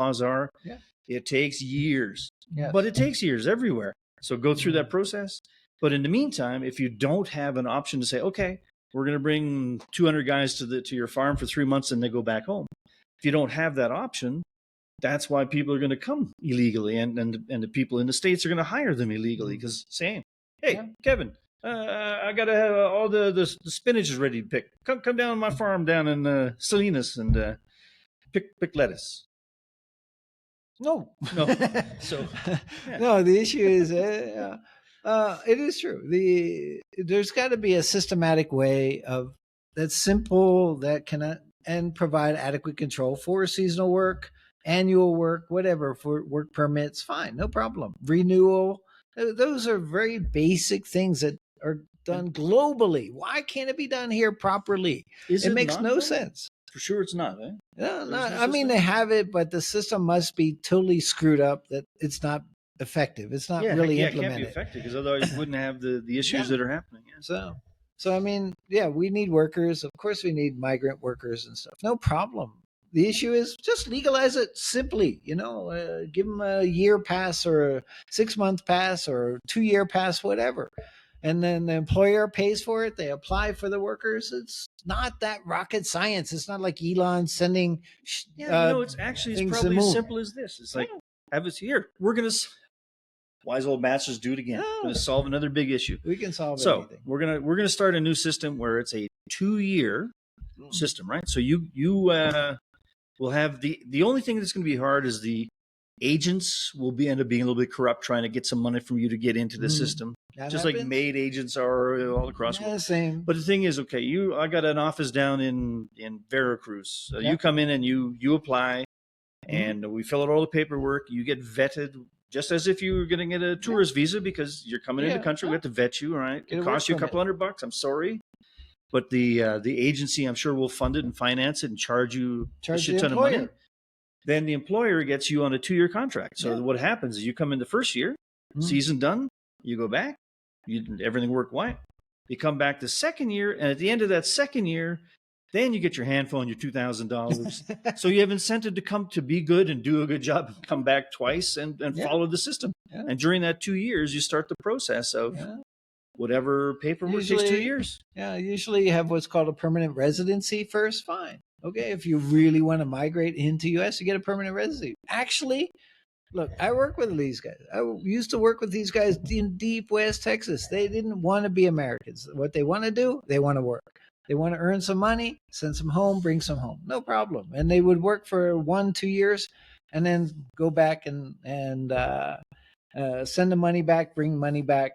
laws are. Yeah. It takes years, Yes. but it takes years everywhere. So go through that process. But in the meantime, if you don't have an option to say, okay, we're going to bring 200 guys to your farm for 3 months and they go back home. If you don't have that option, that's why people are going to come illegally, and the people in the States are going to hire them illegally because saying, hey, Yeah. Kevin, I got to have all the spinach is ready to pick. Come down to my farm down in Salinas and pick lettuce. No. So yeah. No, the issue is it is true. There's got to be a systematic way of that's simple that can and provide adequate control for seasonal work, annual work, whatever, for work permits. Fine, no problem. Renewal. Those are very basic things that are done globally. Why can't it be done here properly? It makes no sense. For sure, it's not. Eh? No, I mean, they have it, but the system must be totally screwed up that it's not effective. It's not really implemented. It can't be effective because otherwise you wouldn't have the issues that are happening. Yeah. So I mean, yeah, we need workers. Of course, we need migrant workers and stuff. No problem. The issue is just legalize it simply. Give them a year pass or a 6-month pass or a 2-year pass, whatever. And then the employer pays for it. They apply for the workers. It's not that rocket science. It's not like Elon sending. It's probably as simple as this. It's like, have us here. We're going to, wise old masters do it again. We're going to solve another big issue. We can solve anything. So we're going to start a new system where it's a 2-year system, right? So you will have the only thing that's going to be hard is the agents will end up being a little bit corrupt, trying to get some money from you to get into the system. Just like maid agents are all across the world. Same. But the thing is, okay, I got an office down in Veracruz. You come in and you apply, and we fill out all the paperwork. You get vetted just as if you were going to get a tourist visa because you're coming into the country. We have to vet you, all right? It costs you a couple $100. I'm sorry. But the agency, I'm sure, will fund it and finance it and charge a shit ton of money. Then the employer gets you on a 2-year contract. So what happens is you come in the first year, season done, you go back, everything worked right. You come back the second year, and at the end of that second year, then you get your handful and your $2,000. So you have incentive to come to be good and do a good job and come back twice and follow the system. Yeah. And during that 2 years, you start the process of whatever paperwork takes 2 years. Yeah, usually you have what's called a permanent residency first. Fine. Okay, if you really want to migrate into U.S., you get a permanent residency. Actually, look, I work with these guys. I used to work with these guys in deep West Texas. They didn't want to be Americans. What they want to do, they want to work. They want to earn some money, send some home, bring some home. No problem. And they would work for 1-2 years and then go back and send the money back, bring money back.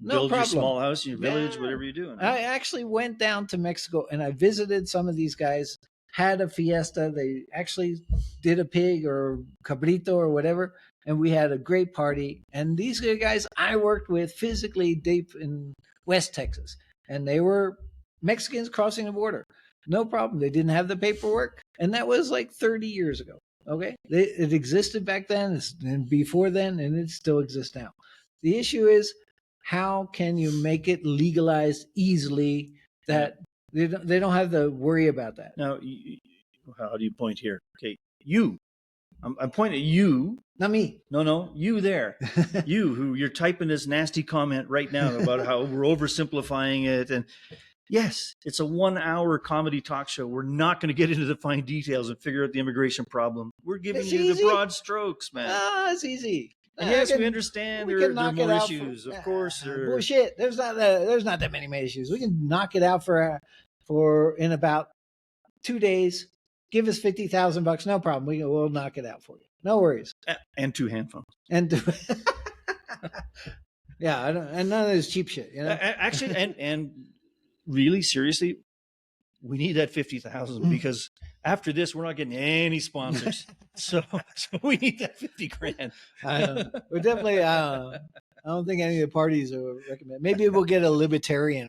No Build problem. Your small house, your village, whatever you're doing. I actually went down to Mexico and I visited some of these guys, had a fiesta. They actually did a pig or cabrito or whatever, and we had a great party. And these guys I worked with physically deep in West Texas, and they were Mexicans crossing the border. No problem. They didn't have the paperwork, and that was like 30 years ago. Okay, it existed back then and before then, and it still exists now. The issue is, how can you make it legalized easily that they don't have to worry about that? Now, how do you point here? Okay, you. I'm pointing at you. Not me. No, you there. You, who you're typing this nasty comment right now about how we're oversimplifying it. And yes, it's a 1-hour comedy talk show. We're not going to get into the fine details and figure out the immigration problem. We're giving you the broad strokes, man. It's easy. And yes, we understand there are more issues, of course. Bullshit. There's not that many issues. We can knock it out for in about 2 days. Give us $50,000, no problem. We'll knock it out for you. No worries. And 2 handphones. Yeah, and none of this cheap shit. Actually, and really seriously, we need that 50,000 because after this, we're not getting any sponsors. so we need that 50 grand. We're definitely. I don't think any of the parties will recommend. Maybe we'll get a libertarian